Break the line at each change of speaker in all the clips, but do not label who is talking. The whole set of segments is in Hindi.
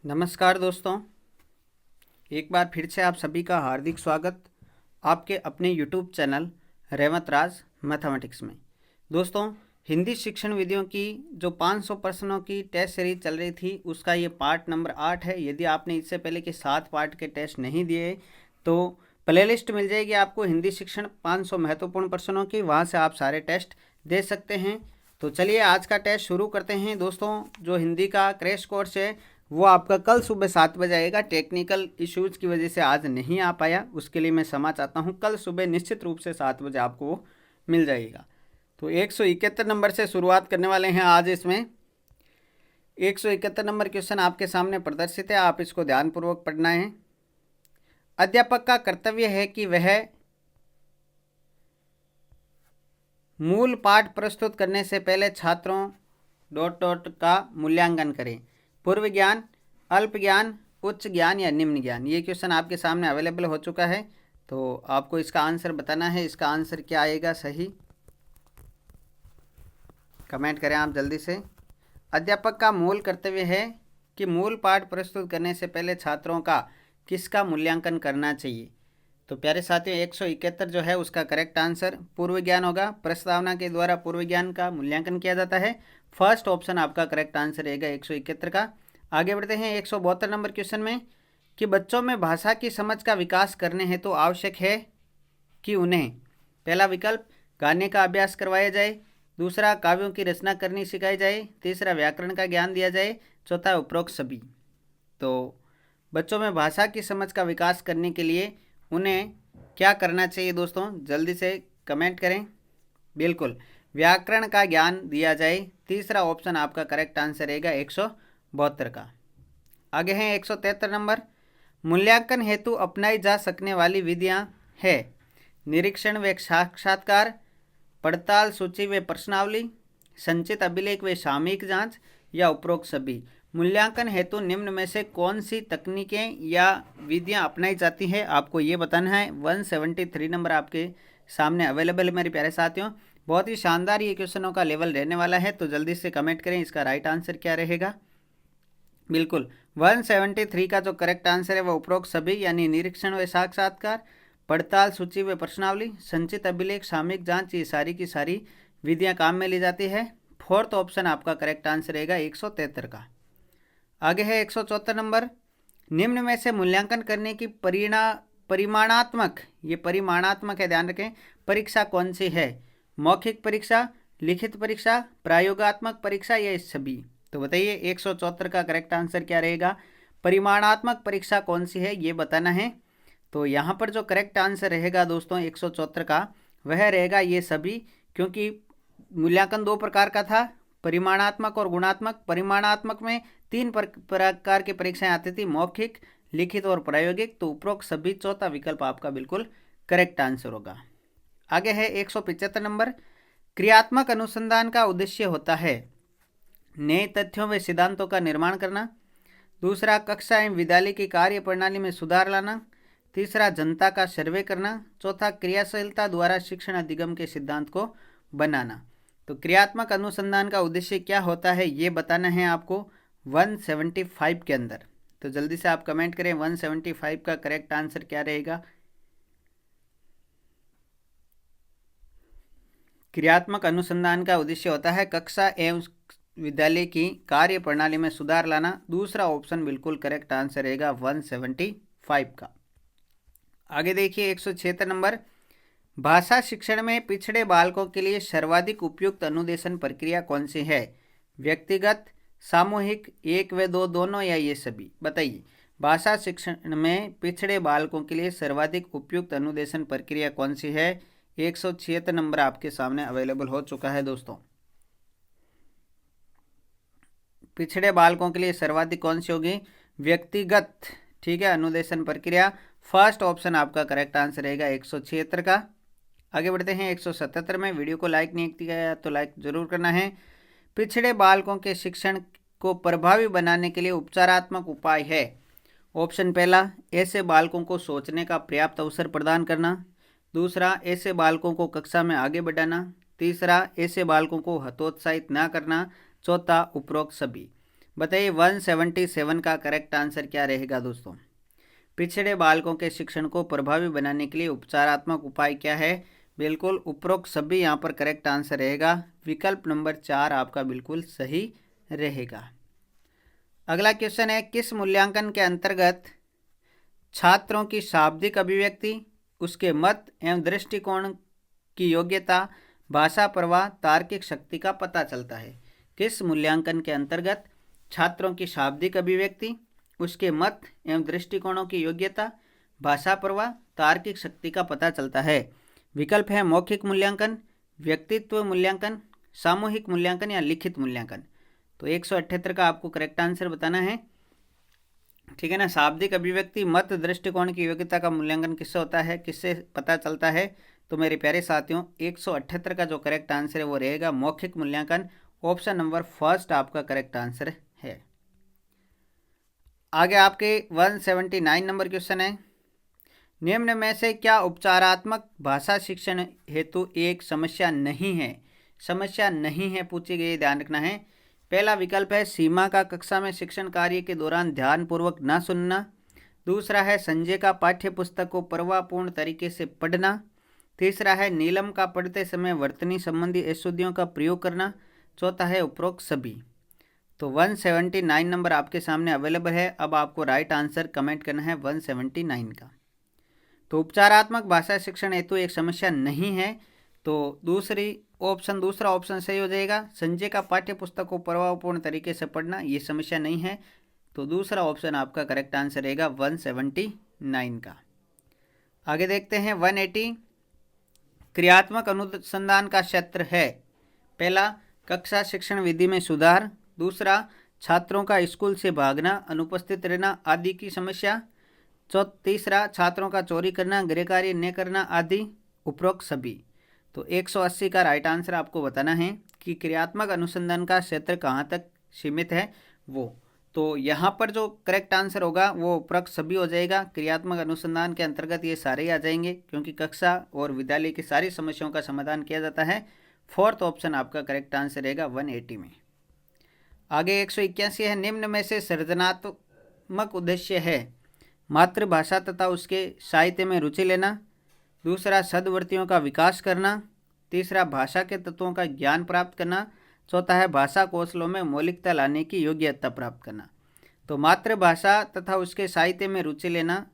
नमस्कार दोस्तों, एक बार फिर से आप सभी का हार्दिक स्वागत आपके अपने YouTube चैनल रेवत राज मैथमेटिक्स में। दोस्तों, हिंदी शिक्षण विधियों की जो 500 प्रश्नों की टेस्ट सीरीज चल रही थी उसका ये पार्ट नंबर 8 है। यदि आपने इससे पहले के 7 पार्ट के टेस्ट नहीं दिए तो प्लेलिस्ट मिल जाएगी आपको हिंदी शिक्षण 500 महत्वपूर्ण प्रश्नों की, वहाँ से आप सारे टेस्ट दे सकते हैं। तो चलिए आज का टेस्ट शुरू करते हैं। दोस्तों, जो हिंदी का क्रैश कोर्स है वो आपका कल सुबह 7 बजे आएगा। टेक्निकल इश्यूज की वजह से आज नहीं आ पाया, उसके लिए मैं क्षमा चाहता हूँ। कल सुबह निश्चित रूप से 7 बजे आपको वो मिल जाएगा। तो 171 नंबर से शुरुआत करने वाले हैं आज। इसमें 171 नंबर क्वेश्चन आपके सामने प्रदर्शित है, आप इसको ध्यानपूर्वक पढ़ना है। अध्यापक का कर्तव्य है कि वह मूल पाठ प्रस्तुत करने से पहले छात्रों ... का मूल्यांकन करें। पूर्व ज्ञान, अल्प ज्ञान, उच्च ज्ञान या निम्न ज्ञान। ये क्वेश्चन आपके सामने अवेलेबल हो चुका है, तो आपको इसका आंसर बताना है। इसका आंसर क्या आएगा सही, कमेंट करें आप जल्दी से। अध्यापक का मूल कर्तव्य है कि मूल पाठ प्रस्तुत करने से पहले छात्रों का किसका मूल्यांकन करना चाहिए। तो प्यारे साथियों, 171 जो है उसका करेक्ट आंसर पूर्व ज्ञान होगा। प्रस्तावना के द्वारा पूर्व ज्ञान का मूल्यांकन किया जाता है। फर्स्ट ऑप्शन आपका करेक्ट आंसर रहेगा 171 का। आगे बढ़ते हैं 172 नंबर क्वेश्चन में कि बच्चों में भाषा की समझ का विकास करने हेतु आवश्यक है कि उन्हें पहला विकल्प गाने का अभ्यास करवाया जाए, दूसरा काव्यों की रचना करनी सिखाई जाए, तीसरा व्याकरण का ज्ञान दिया जाए, चौथा उपरोक्त सभी। तो बच्चों में भाषा की समझ का विकास करने के लिए उन्हें क्या करना चाहिए दोस्तों, जल्दी से कमेंट करें। बिल्कुल, व्याकरण का ज्ञान दिया जाए। तीसरा ऑप्शन आपका करेक्ट आंसर रहेगा 172 का। आगे हैं 173 नंबर। मूल्यांकन हेतु अपनाई जा सकने वाली विधियां है निरीक्षण व साक्षात्कार, पड़ताल सूची व प्रश्नावली, संचित अभिलेख व सामयिक जांच या उपरोक्त सभी। मूल्यांकन हेतु निम्न में से कौन सी तकनीकें या विधियां अपनाई जाती है, आपको ये बताना है। 173 नंबर आपके सामने अवेलेबल है मेरे प्यारे साथियों। बहुत ही शानदार ये क्वेश्चनों का लेवल रहने वाला है, तो जल्दी से कमेंट करें इसका राइट आंसर क्या रहेगा। बिल्कुल, 173 का जो करेक्ट आंसर है वो उपरोक्त सभी यानी निरीक्षण व साक्षात्कार, पड़ताल सूची व प्रश्नावली, संचित अभिलेख, सामयिक जांच, ये सारी की सारी विधियां काम में ली जाती है। फोर्थ ऑप्शन आपका करेक्ट आंसर रहेगा 173 का। आगे है 174 नंबर। निम्न में से मूल्यांकन करने की परिमाणात्मक, ये परिमाणात्मक है ध्यान रखें, परीक्षा कौन सी है। मौखिक परीक्षा, लिखित परीक्षा, प्रायोगात्मक परीक्षा या सभी। तो बताइए 174 का करेक्ट आंसर क्या रहेगा। परिमाणात्मक परीक्षा कौन सी है ये बताना है। तो यहाँ पर जो करेक्ट आंसर रहेगा दोस्तों 174 का वह रहेगा ये सभी, क्योंकि मूल्यांकन दो प्रकार का था, परिमाणात्मक और गुणात्मक। परिमाणात्मक में 3 प्रकार की परीक्षाएं आती थी, मौखिक, लिखित और प्रायोगिक। तो उपरोक्त सभी चौथा विकल्प आपका बिल्कुल करेक्ट आंसर होगा। आगे है 175 नंबर। क्रियात्मक अनुसंधान का उद्देश्य होता है नए तथ्यों व सिद्धांतों का निर्माण करना, दूसरा कक्षा एवं विद्यालय की कार्य प्रणाली में सुधार लाना, तीसरा जनता का सर्वे करना, चौथा क्रियाशीलता द्वारा शिक्षण अधिगम के सिद्धांत को बनाना। तो क्रियात्मक अनुसंधान का उद्देश्य क्या होता है ये बताना है आपको 175 के अंदर। तो जल्दी से आप कमेंट करें 175 का करेक्ट आंसर क्या रहेगा। क्रियात्मक अनुसंधान का उद्देश्य होता है कक्षा एवं विद्यालय की कार्य प्रणाली में सुधार लाना। दूसरा ऑप्शन बिल्कुल करेक्ट आंसर रहेगा 175 का। आगे देखिए 176 नंबर। भाषा शिक्षण में पिछड़े बालकों के लिए सर्वाधिक उपयुक्त अनुदेशन प्रक्रिया कौन सी है। व्यक्तिगत, सामूहिक, 1 व 2 दोनों या ये सभी। बताइए भाषा शिक्षण में पिछड़े बालकों के लिए सर्वाधिक उपयुक्त अनुदेशन प्रक्रिया कौन सी है। 176 नंबर आपके सामने अवेलेबल हो चुका है दोस्तों। पिछड़े बालकों के लिए सर्वाधिक कौन सी होगी, व्यक्तिगत, ठीक है, अनुदेशन प्रक्रिया। फर्स्ट ऑप्शन आपका करेक्ट आंसर रहेगा 176 का। आगे बढ़ते हैं 177 में। वीडियो को लाइक नहीं किया तो लाइक जरूर करना है। पिछड़े बालकों के शिक्षण को प्रभावी बनाने के लिए उपचारात्मक उपाय है। ऑप्शन पहला, ऐसे बालकों को सोचने का पर्याप्त अवसर प्रदान करना, दूसरा ऐसे बालकों को कक्षा में आगे बढ़ाना, तीसरा ऐसे बालकों को हतोत्साहित न करना, चौथा उपरोक्त सभी। बताइए 177 का करेक्ट आंसर क्या रहेगा दोस्तों। पिछड़े बालकों के शिक्षण को प्रभावी बनाने के लिए उपचारात्मक उपाय क्या है? बिल्कुल उपरोक्त सभी यहाँ पर करेक्ट आंसर रहेगा। विकल्प नंबर 4 आपका बिल्कुल सही रहेगा। अगला क्वेश्चन है, किस मूल्यांकन के अंतर्गत छात्रों की शाब्दिक अभिव्यक्ति, उसके मत एवं दृष्टिकोण की योग्यता, भाषा प्रवाह, तार्किक शक्ति का पता चलता है? किस मूल्यांकन के अंतर्गत छात्रों की शाब्दिक अभिव्यक्ति, उसके मत एवं दृष्टिकोणों की योग्यता, भाषा प्रवाह, तार्किक शक्ति का पता चलता है? विकल्प है मौखिक मूल्यांकन, व्यक्तित्व मूल्यांकन, सामूहिक मूल्यांकन या लिखित मूल्यांकन। तो 178 का आपको करेक्ट आंसर बताना है, ठीक है ना। शाब्दिक अभिव्यक्ति, मत, दृष्टिकोण की योग्यता का मूल्यांकन किससे होता है, किससे पता चलता है? तो मेरे प्यारे साथियों 178 का जो करेक्ट आंसर है वो रहेगा मौखिक मूल्यांकन। ऑप्शन नंबर फर्स्ट आपका करेक्ट आंसर है। आगे आपके 179 नंबर क्वेश्चन है, निम्न में से क्या उपचारात्मक भाषा शिक्षण हेतु एक समस्या नहीं है? समस्या नहीं है पूछी गई, ध्यान रखना है। पहला विकल्प है सीमा का कक्षा में शिक्षण कार्य के दौरान ध्यानपूर्वक न सुनना। दूसरा है संजय का पाठ्य पुस्तक को प्रवाहपूर्ण तरीके से पढ़ना। तीसरा है नीलम का पढ़ते समय वर्तनी संबंधी अशुद्धियों का प्रयोग करना। चौथा है उपरोक्त सभी। तो 179 नंबर आपके सामने अवेलेबल है। अब आपको राइट आंसर कमेंट करना है 179 का। तो उपचारात्मक भाषा शिक्षण हेतु एक समस्या नहीं है, तो दूसरा ऑप्शन सही हो जाएगा। संजय का पाठ्य पुस्तक को प्रभावपूर्ण तरीके से पढ़ना, ये समस्या नहीं है, तो दूसरा ऑप्शन आपका करेक्ट आंसर रहेगा 179 का। आगे देखते हैं 180, क्रियात्मक अनुसंधान का क्षेत्र है। पहला कक्षा शिक्षण विधि में सुधार, दूसरा छात्रों का स्कूल से भागना, अनुपस्थित रहना आदि की समस्या, तीसरा छात्रों का चोरी करना, गृह कार्य न करना आदि, उपरोक्त सभी। तो 180 का राइट आंसर आपको बताना है कि क्रियात्मक अनुसंधान का क्षेत्र कहाँ तक सीमित है वो। तो यहाँ पर जो करेक्ट आंसर होगा वो उपरोक्त सभी हो जाएगा। क्रियात्मक अनुसंधान के अंतर्गत ये सारे ही आ जाएंगे, क्योंकि कक्षा और विद्यालय की सारी समस्याओं का समाधान किया जाता है। फोर्थ ऑप्शन आपका करेक्ट आंसर रहेगा 180 में। आगे 181 है, निम्न में से सृजनात्मक उद्देश्य है मातृभाषा तथा उसके साहित्य में रुचि लेना, दूसरा सदवर्तियों का विकास करना, तीसरा भाषा के तत्वों का ज्ञान प्राप्त करना, चौथा है भाषा कौशलों में मौलिकता लाने की योग्यता प्राप्त करना। तो मातृभाषा तथा उसके साहित्य में रुचि लेना,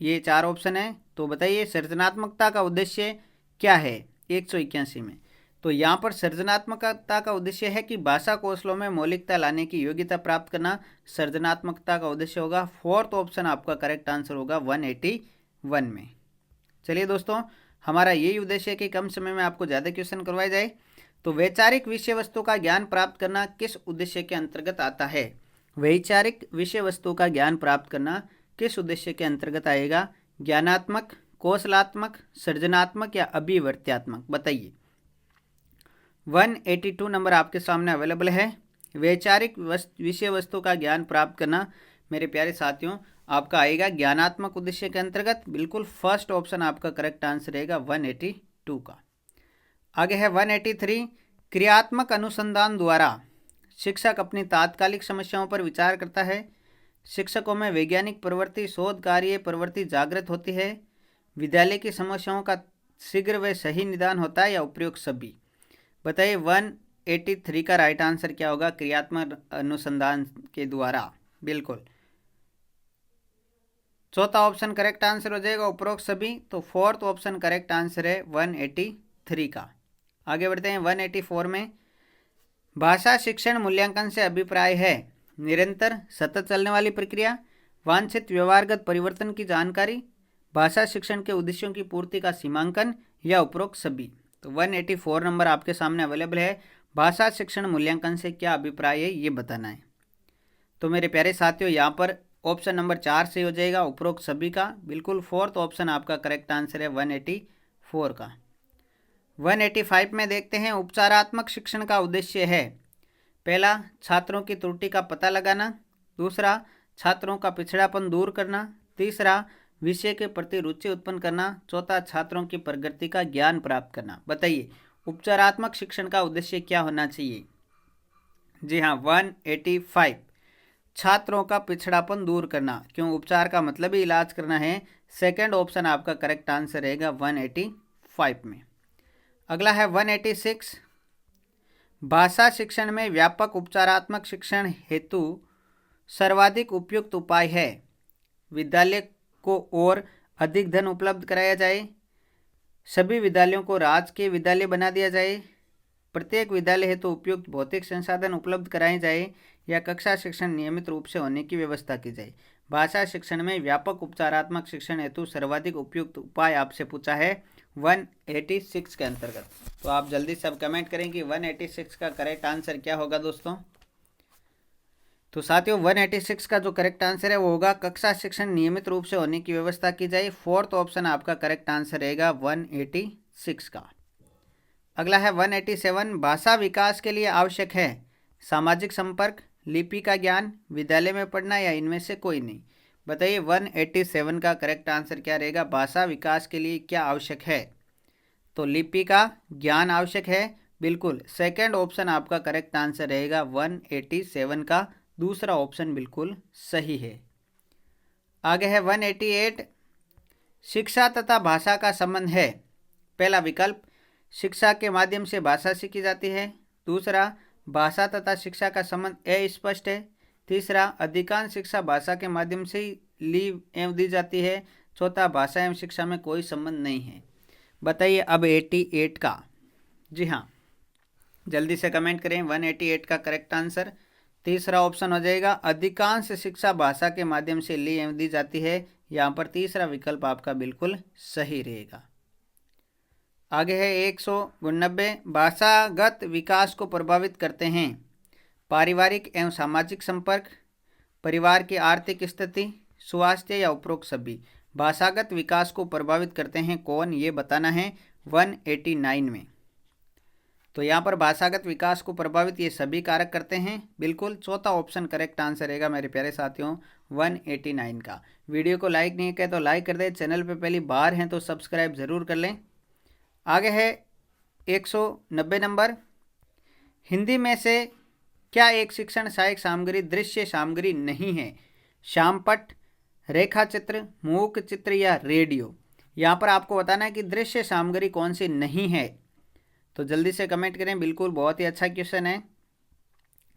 ये 4 ऑप्शन है। तो बताइए सृजनात्मकता का उद्देश्य क्या है 181 में? तो यहाँ पर सृजनात्मकता का उद्देश्य है कि भाषा कौशलों में मौलिकता लाने की योग्यता प्राप्त करना सृजनात्मकता का उद्देश्य होगा। फोर्थ ऑप्शन आपका करेक्ट आंसर होगा 181 में। चलिए दोस्तों, हमारा यही उद्देश्य है कि कम समय में आपको ज़्यादा क्वेश्चन करवाए जाए। तो वैचारिक विषय वस्तु का ज्ञान प्राप्त करना किस उद्देश्य के अंतर्गत आता है? वैचारिक विषय वस्तु का ज्ञान प्राप्त करना किस उद्देश्य के अंतर्गत आएगा? ज्ञानात्मक, कौशलात्मक, सृजनात्मक या अभिवर्त्यात्मक? बताइए। 182 नंबर आपके सामने अवेलेबल है। वैचारिक विषय वस्तु का ज्ञान प्राप्त करना मेरे प्यारे साथियों आपका आएगा ज्ञानात्मक उद्देश्य के अंतर्गत। बिल्कुल फर्स्ट ऑप्शन आपका करेक्ट आंसर रहेगा 182 का। आगे है 183, क्रियात्मक अनुसंधान द्वारा शिक्षक अपनी तात्कालिक समस्याओं पर विचार करता है। शिक्षकों में वैज्ञानिक प्रवृत्ति, शोध कार्य प्रवृत्ति जागृत होती है। विद्यालय की समस्याओं का शीघ्र व सही निदान होता है या उपयुक्त सभी? बताइए 183 का राइट आंसर क्या होगा क्रियात्मक अनुसंधान के द्वारा? बिल्कुल चौथा ऑप्शन करेक्ट आंसर हो जाएगा उपरोक्त सभी। तो फोर्थ ऑप्शन करेक्ट आंसर है 183 का। आगे बढ़ते हैं 184 में, भाषा शिक्षण मूल्यांकन से अभिप्राय है निरंतर सतत चलने वाली प्रक्रिया, वांछित व्यवहारगत परिवर्तन की जानकारी, भाषा शिक्षण के उद्देश्यों की पूर्ति का सीमांकन या उपरोक्त सभी? तो 184 नंबर आपके सामने अवेलेबल है। भाषा शिक्षण मूल्यांकन से क्या अभिप्राय है ये बताना है। तो मेरे प्यारे साथियों यहाँ पर ऑप्शन नंबर 4 से हो जाएगा उपरोक्त सभी का। बिल्कुल फोर्थ ऑप्शन आपका करेक्ट आंसर है 184 का। 185 में देखते हैं, उपचारात्मक शिक्षण का उद्देश्य है पहला छात्रों की त्रुटि का पता लगाना, दूसरा छात्रों का पिछड़ापन दूर करना, तीसरा विषय के प्रति रुचि उत्पन्न करना, चौथा छात्रों की प्रगति का ज्ञान प्राप्त करना। बताइए उपचारात्मक शिक्षण का उद्देश्य क्या होना चाहिए? जी हाँ 185 छात्रों का पिछड़ापन दूर करना। क्यों, उपचार का मतलब ही इलाज करना है। सेकंड ऑप्शन आपका करेक्ट आंसर रहेगा 185 में। अगला है 186, भाषा शिक्षण में व्यापक उपचारात्मक शिक्षण हेतु सर्वाधिक उपयुक्त उपाय है। विद्यालय को और अधिक धन उपलब्ध कराया जाए, सभी विद्यालयों को राजकीय विद्यालय बना दिया जाए, प्रत्येक विद्यालय हेतु उपयुक्त भौतिक संसाधन उपलब्ध कराए जाए, या कक्षा शिक्षण नियमित रूप से होने की व्यवस्था की जाए। भाषा शिक्षण में व्यापक उपचारात्मक शिक्षण हेतु सर्वाधिक उपयुक्त उपाय आपसे पूछा है 186 के अंतर्गत। तो आप जल्दी से अब कमेंट करें कि 186 का करेक्ट आंसर क्या होगा दोस्तों। तो साथियों 186 का जो करेक्ट आंसर है वो होगा कक्षा शिक्षण नियमित रूप से होने की व्यवस्था की जाए। फोर्थ ऑप्शन आपका करेक्ट आंसर रहेगा 186 का। अगला है 187, भाषा विकास के लिए आवश्यक है सामाजिक संपर्क, लिपि का ज्ञान, विद्यालय में पढ़ना, या इनमें से कोई नहीं। बताइए 187 का करेक्ट आंसर क्या रहेगा। भाषा विकास के लिए क्या आवश्यक है, तो लिपि का ज्ञान आवश्यक है, बिल्कुल। सेकंड ऑप्शन आपका करेक्ट आंसर रहेगा 187 का, दूसरा ऑप्शन बिल्कुल सही है। आगे है 188, शिक्षा तथा भाषा का संबंध है। पहला विकल्प, शिक्षा के माध्यम से भाषा सीखी जाती है। दूसरा, भाषा तथा शिक्षा का संबंध अस्पष्ट है। तीसरा, अधिकांश शिक्षा भाषा के माध्यम से ही ली एवं दी जाती है। चौथा, भाषा एवं शिक्षा में कोई संबंध नहीं है। बताइए अब 88 का। जी हाँ, जल्दी से कमेंट करें 188 का करेक्ट आंसर। तीसरा ऑप्शन हो जाएगा, अधिकांश शिक्षा भाषा के माध्यम से ली एवं दी जाती है। यहाँ पर तीसरा विकल्प आपका बिल्कुल सही रहेगा। आगे है 189, भाषागत विकास को प्रभावित करते हैं पारिवारिक एवं सामाजिक संपर्क, परिवार की आर्थिक स्थिति, स्वास्थ्य, या उपरोक्त सभी। भाषागत विकास को प्रभावित करते हैं कौन, ये बताना है 189 में। तो यहाँ पर भाषागत विकास को प्रभावित ये सभी कारक करते हैं, बिल्कुल। चौथा ऑप्शन करेक्ट आंसर रहेगा मेरे प्यारे साथियों 189 का। वीडियो को लाइक नहीं किया तो लाइक कर दें, चैनल पे पहली बार हैं तो सब्सक्राइब जरूर कर लें। आगे है 190 नंबर, हिंदी में से क्या एक शिक्षण सहायक सामग्री दृश्य सामग्री नहीं है। श्यामपट्ट, रेखा चित्र, मूक चित्र, या रेडियो। यहाँ पर आपको बताना है कि दृश्य सामग्री कौन सी नहीं है। तो जल्दी से कमेंट करें, बिल्कुल बहुत ही अच्छा क्वेश्चन है।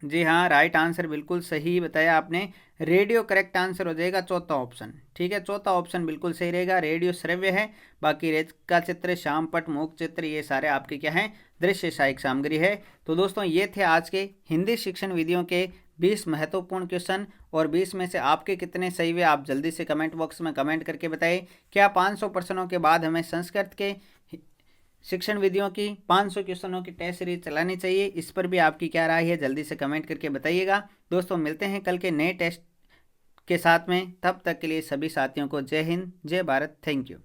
जी हाँ, राइट आंसर बिल्कुल सही बताया आपने। रेडियो करेक्ट आंसर हो जाएगा, चौथा ऑप्शन। ठीक है, चौथा ऑप्शन बिल्कुल सही रहेगा। रेडियो श्रव्य है, बाकी रेखा चित्र, श्यामपट्ट, मूक चित्र ये सारे आपके क्या हैं, दृश्य सहायक सामग्री है। तो दोस्तों ये थे आज के हिंदी शिक्षण विधियों के 20 महत्वपूर्ण क्वेश्चन, और 20 में से आपके कितने सही हुए आप जल्दी से कमेंट बॉक्स में कमेंट करके बताइए। क्या 500 प्रश्नों के बाद हमें संस्कृत के शिक्षण विधियों की 500 क्वेश्चनों की टेस्ट सीरीज चलानी चाहिए, इस पर भी आपकी क्या राय है जल्दी से कमेंट करके बताइएगा। दोस्तों मिलते हैं कल के नए टेस्ट के साथ में, तब तक के लिए सभी साथियों को जय हिंद, जय भारत, थैंक यू।